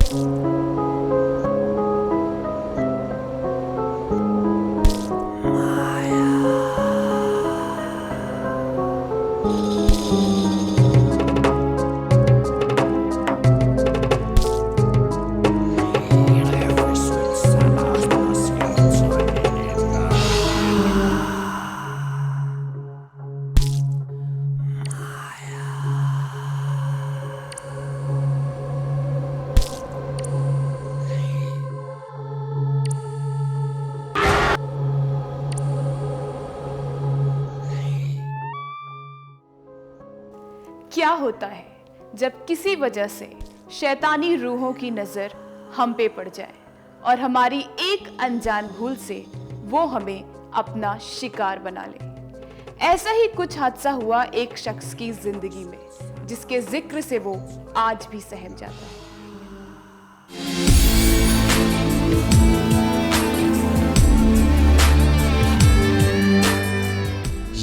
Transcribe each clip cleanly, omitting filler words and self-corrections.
क्या होता है जब किसी वजह से शैतानी रूहों की नज़र हम पे पड़ जाए और हमारी एक अनजान भूल से वो हमें अपना शिकार बना ले। ऐसा ही कुछ हादसा हुआ एक शख्स की जिंदगी में, जिसके जिक्र से वो आज भी सहम जाता है।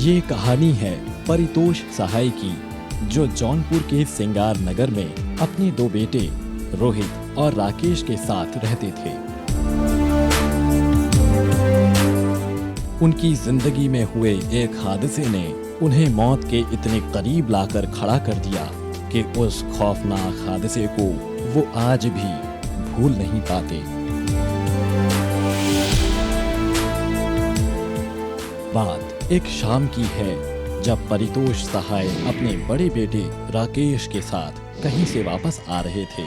ये कहानी है परितोष सहाय की, जो जौनपुर के सिंगार नगर में अपने दो बेटे रोहित और राकेश के साथ रहते थे। उनकी जिंदगी में हुए एक हादसे ने उन्हें मौत के इतने करीब लाकर खड़ा कर दिया कि उस खौफनाक हादसे को वो आज भी भूल नहीं पाते। बात एक शाम की है, जब परितोष सहाय अपने बड़े बेटे राकेश के साथ कहीं से वापस आ रहे थे।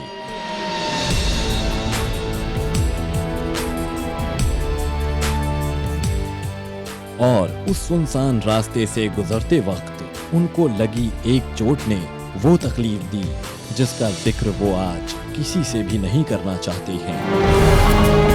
और उस सुनसान रास्ते से गुजरते वक्त उनको लगी एक चोट ने वो तकलीफ दी जिसका जिक्र वो आज किसी से भी नहीं करना चाहते हैं।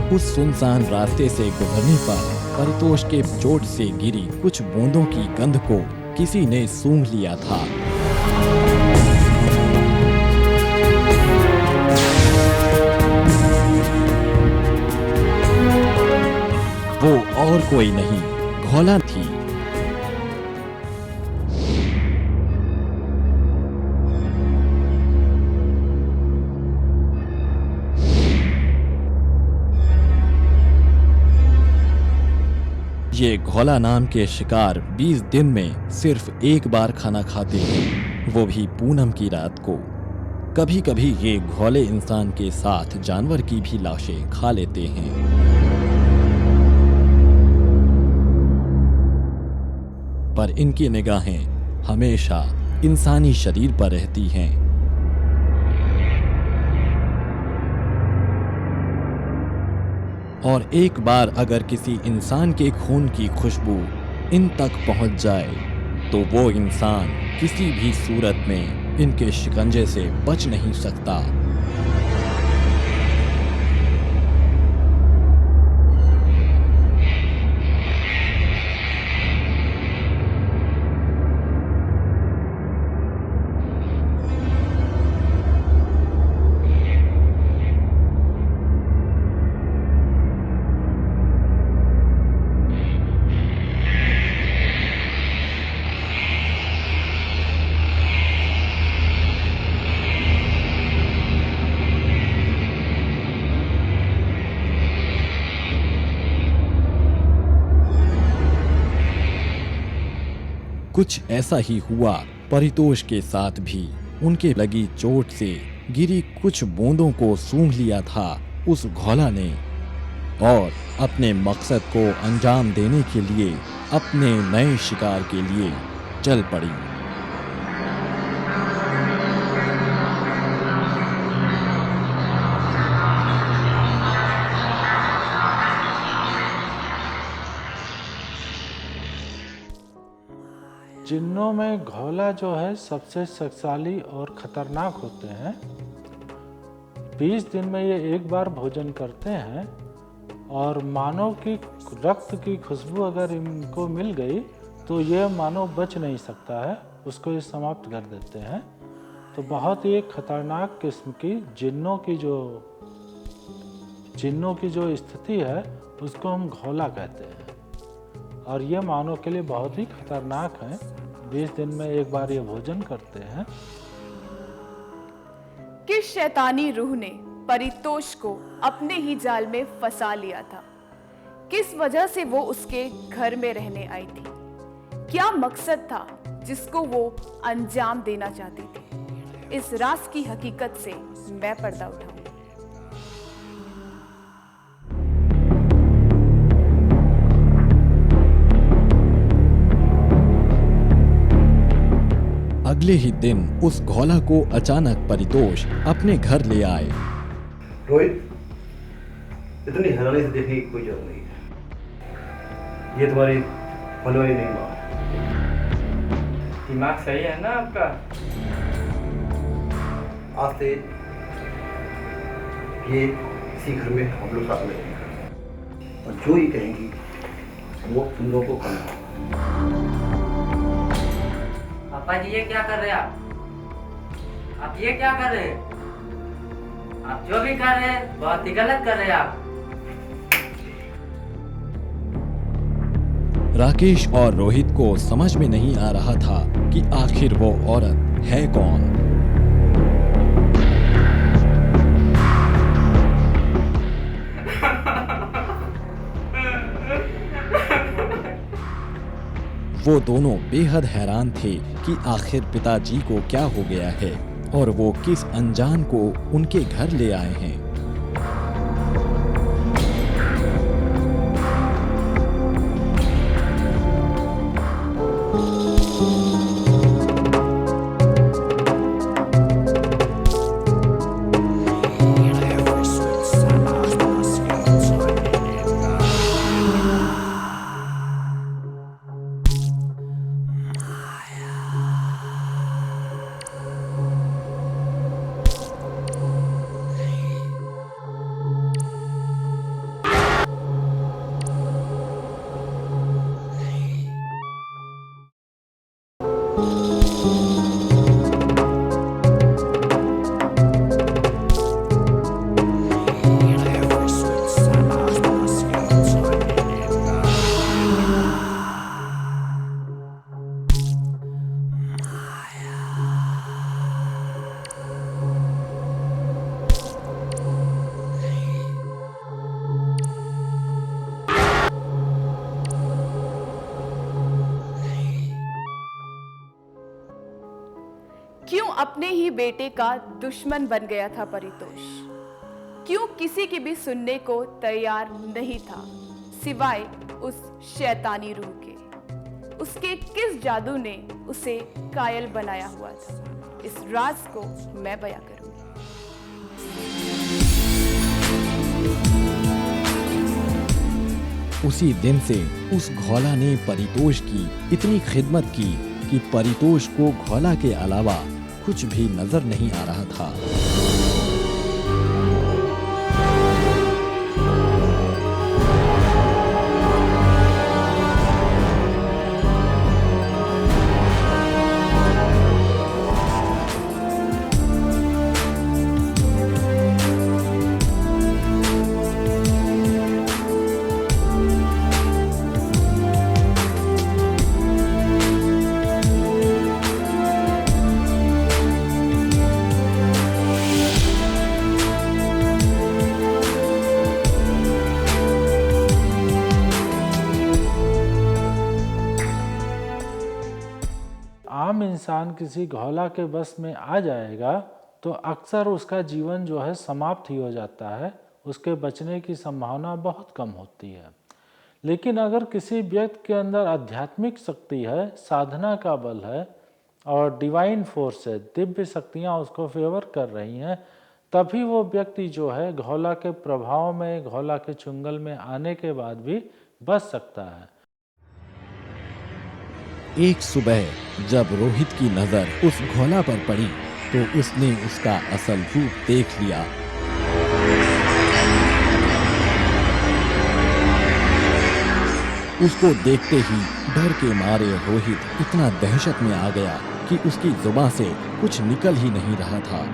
उस सुनसान रास्ते से गुजरने पर परितोष के चोट से गिरी कुछ बूंदों की गंध को किसी ने सूंघ लिया था। वो और कोई नहीं, घोला थी। ये घोला नाम के शिकार 20 दिन में सिर्फ एक बार खाना खाते हैं, वो भी पूनम की रात को। कभी कभी ये घोले इंसान के साथ जानवर की भी लाशें खा लेते हैं। पर इनकी निगाहें हमेशा इंसानी शरीर पर रहती हैं। और एक बार अगर किसी इंसान के खून की खुशबू इन तक पहुंच जाए तो वो इंसान किसी भी सूरत में इनके शिकंजे से बच नहीं सकता। कुछ ऐसा ही हुआ परितोष के साथ भी। उनके लगी चोट से गिरी कुछ बूंदों को सूंघ लिया था उस घोला ने, और अपने मकसद को अंजाम देने के लिए अपने नए शिकार के लिए चल पड़ी। जिन्नों में घोला जो है सबसे शक्तिशाली और खतरनाक होते हैं। 20 दिन में ये एक बार भोजन करते हैं और मानव की रक्त की खुशबू अगर इनको मिल गई तो ये मानव बच नहीं सकता है, उसको ये समाप्त कर देते हैं। तो बहुत ही खतरनाक किस्म की जिन्नों की जो चिन्हों की जो स्थिति है उसको हम घोला कहते हैं और ये मानव के लिए बहुत ही खतरनाक है। 20 दिन में एक बार ये भोजन करते हैं। किस शैतानी रूह ने परितोष को अपने ही जाल में फंसा लिया था? किस वजह से वो उसके घर में रहने आई थी? क्या मकसद था जिसको वो अंजाम देना चाहती थी? इस राज की हकीकत से मैं पर्दा उठाऊं। अगले ही दिन उस घोला को अचानक परितोष अपने घर ले आए। रोहित, इतनी हैरानी से देखने की कोई जरूरत नहीं है। ये तुम्हारी होने वाली नहीं माँ। दिमाग सही है ना आपका? आज से ये इसी घर में हम लोग साथ में रहेंगे और जो ये कहेंगी वो तुम लोगों को करना। पापा जी, ये क्या कर रहे हैं आप ये क्या कर रहे हैं? आप जो भी कर रहे हैं बहुत ही गलत कर रहे हैं आप। राकेश और रोहित को समझ में नहीं आ रहा था कि आखिर वो औरत है कौन। वो दोनों बेहद हैरान थे कि आखिर पिताजी को क्या हो गया है और वो किस अनजान को उनके घर ले आए हैं। क्यों अपने ही बेटे का दुश्मन बन गया था परितोष? क्यों किसी की भी सुनने को तैयार नहीं था सिवाय उस शैतानी रूह के? उसके किस जादू ने उसे कायल बनाया हुआ था? इस राज को मैं बयां करूंगी। उसी दिन से उस घोला ने परितोष की इतनी खिदमत की कि परितोष को घोला के अलावा कुछ भी नजर नहीं आ रहा था। आम इंसान किसी घोला के बस में आ जाएगा तो अक्सर उसका जीवन जो है समाप्त ही हो जाता है, उसके बचने की संभावना बहुत कम होती है। लेकिन अगर किसी व्यक्ति के अंदर आध्यात्मिक शक्ति है, साधना का बल है और डिवाइन फोर्स है, दिव्य शक्तियाँ उसको फेवर कर रही हैं, तभी वो व्यक्ति जो है घोला के प्रभाव में, घोला के चुंगल में आने के बाद भी बच सकता है। एक सुबह जब रोहित की नजर उस घोला पर पड़ी तो उसने उसका असल रूप देख लिया। उसको देखते ही डर के मारे रोहित इतना दहशत में आ गया कि उसकी जुबान से कुछ निकल ही नहीं रहा था।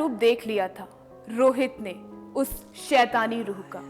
रूप देख लिया था रोहित ने उस शैतानी रूह का,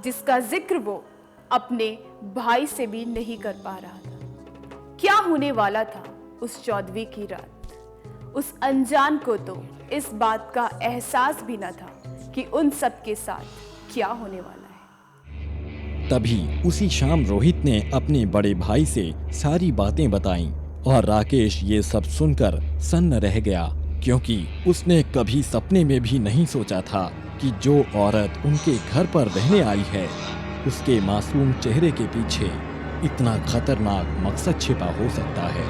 जिसका जिक्र वो अपने भाई से भी नहीं कर पा रहा था। क्या होने वाला था उस 14वीं की रात? उस अनजान को तो इस बात का एहसास भी न था कि उन सब के साथ क्या होने वाला है। तभी उसी शाम रोहित ने अपने बड़े भाई से सारी बातें बताईं और राकेश ये सब सुनकर सन्न रह गया, क्योंकि उसने कभी सपने में भी नहीं सोचा था कि जो औरत उनके घर पर रहने आई है, उसके मासूम चेहरे के पीछे इतना खतरनाक मकसद छिपा हो सकता है।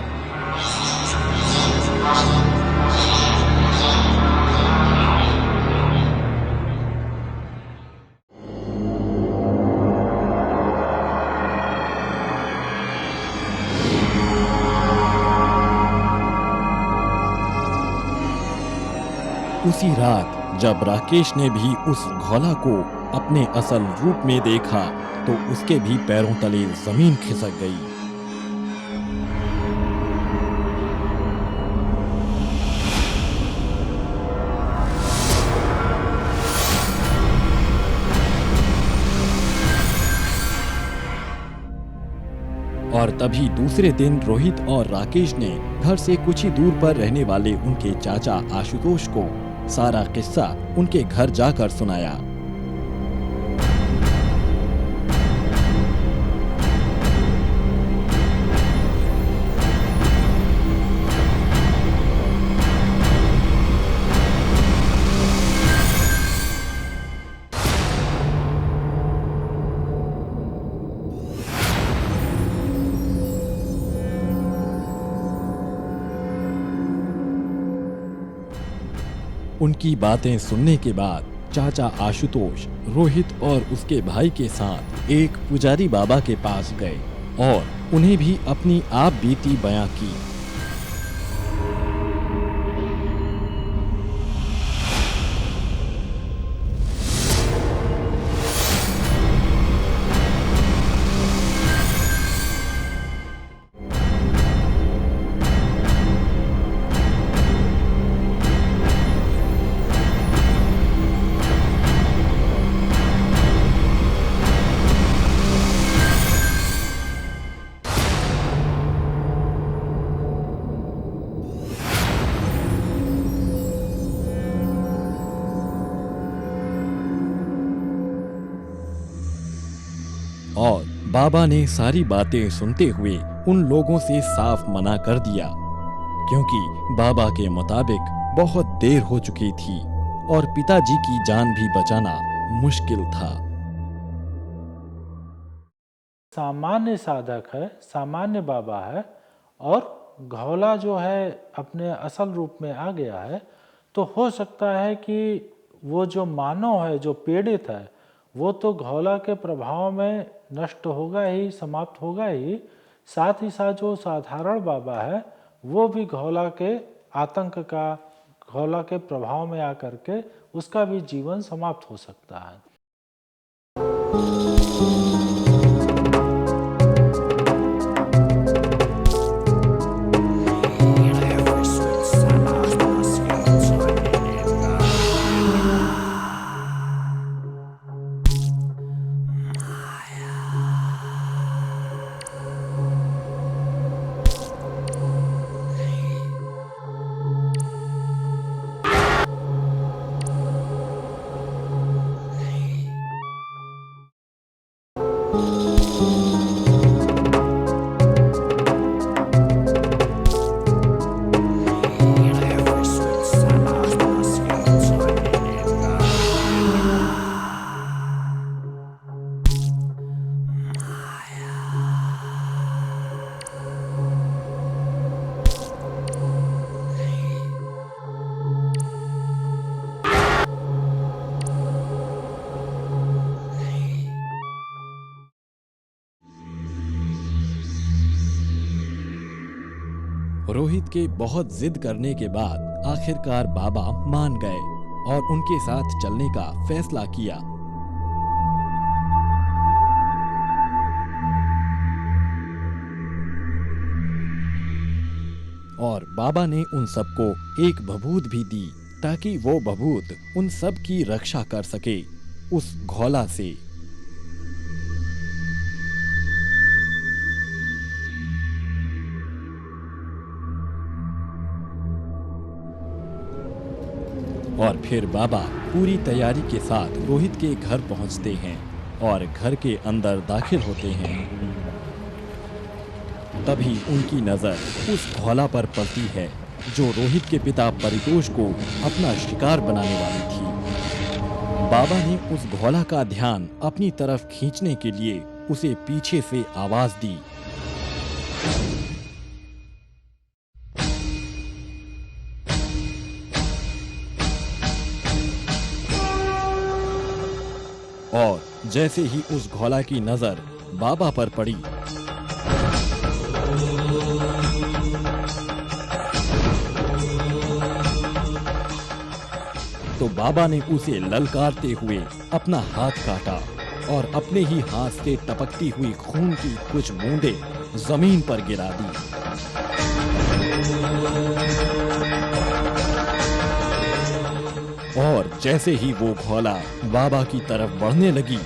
उसी रात जब राकेश ने भी उस घोला को अपने असल रूप में देखा तो उसके भी पैरों तले जमीन खिसक गई। और तभी दूसरे दिन रोहित और राकेश ने घर से कुछ ही दूर पर रहने वाले उनके चाचा आशुतोष को सारा किस्सा उनके घर जाकर सुनाया। उनकी बातें सुनने के बाद चाचा आशुतोष रोहित और उसके भाई के साथ एक पुजारी बाबा के पास गए और उन्हें भी अपनी आप बीती बयां की। और बाबा ने सारी बातें सुनते हुए उन लोगों से साफ मना कर दिया, क्योंकि बाबा के मुताबिक बहुत देर हो चुकी थी और पिताजी की जान भी बचाना मुश्किल था। सामान्य साधक है, सामान्य बाबा है और घोला जो है अपने असल रूप में आ गया है, तो हो सकता है कि वो जो मानव है, जो पीड़ित है, वो तो घोला के प्रभाव में नष्ट होगा ही, समाप्त होगा ही। साथ ही साथ जो साधारण बाबा है वो भी घोला के आतंक का, घोला के प्रभाव में आकर के उसका भी जीवन समाप्त हो सकता है। रोहित के बहुत जिद करने के बाद आखिरकार बाबा मान गए और उनके साथ चलने का फैसला किया। और बाबा ने उन सबको एक भभूत भी दी ताकि वो बभूत उन सब की रक्षा कर सके उस घोला से। और फिर बाबा पूरी तैयारी के साथ रोहित के घर पहुंचते हैं और घर के अंदर दाखिल होते हैं। तभी उनकी नजर उस घोला पर पड़ती है जो रोहित के पिता परितोष को अपना शिकार बनाने वाली थी। बाबा ने उस घोला का ध्यान अपनी तरफ खींचने के लिए उसे पीछे से आवाज दी। और जैसे ही उस घोला की नजर बाबा पर पड़ी, तो बाबा ने उसे ललकारते हुए अपना हाथ काटा और अपने ही हाथ से टपकती हुई खून की कुछ बूंदें जमीन पर गिरा दी। और जैसे ही वो घोला बाबा की तरफ बढ़ने लगी,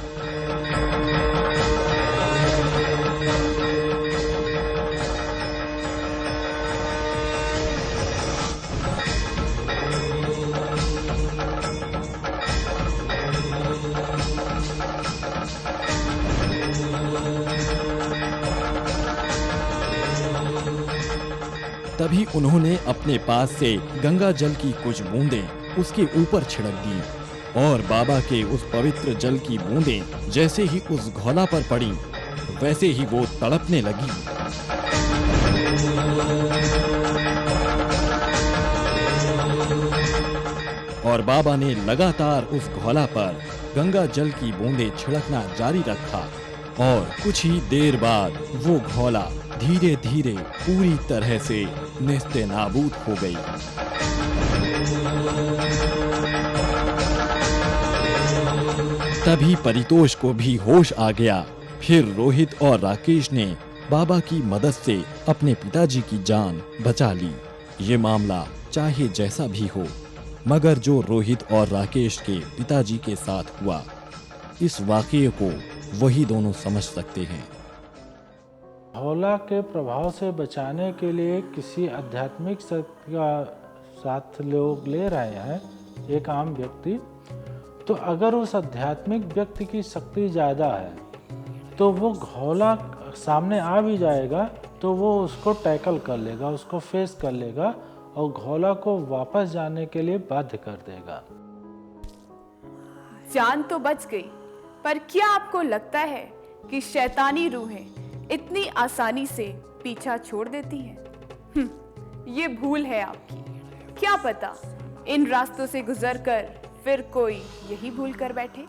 तभी उन्होंने अपने पास से गंगा जल की कुछ बूंदें उसके ऊपर छिड़क दी और बाबा के उस पवित्र जल की बूंदें जैसे ही उस घोला पर पड़ी, वैसे ही वो तड़पने लगी। और बाबा ने लगातार उस घोला पर गंगा जल की बूंदें छिड़कना जारी रखा और कुछ ही देर बाद वो घोला धीरे धीरे पूरी तरह से नेस्ते नाबूद हो गई। तभी परितोष को भी होश आ गया। फिर रोहित और राकेश ने बाबा की मदद से अपने पिताजी की जान बचा ली। ये मामला चाहे जैसा भी हो, मगर जो रोहित और राकेश के पिताजी के साथ हुआ, इस वाकये को वही दोनों समझ सकते हैं। घोला के प्रभाव से बचाने के लिए किसी आध्यात्मिक शक्ति का साथ लोग ले रहे हैं, एक आम व्यक्ति, तो अगर उस आध्यात्मिक व्यक्ति की शक्ति ज़्यादा है तो वो घोला सामने आ भी जाएगा तो वो उसको टैकल कर लेगा, उसको फेस कर लेगा और घोला को वापस जाने के लिए बाध्य कर देगा। जान तो बच गई, पर क्या आपको लगता है कि शैतानी रूहें इतनी आसानी से पीछा छोड़ देती हैं? ये भूल है आपकी। क्या पता इन रास्तों से गुजरकर फिर कोई यही भूल कर बैठे।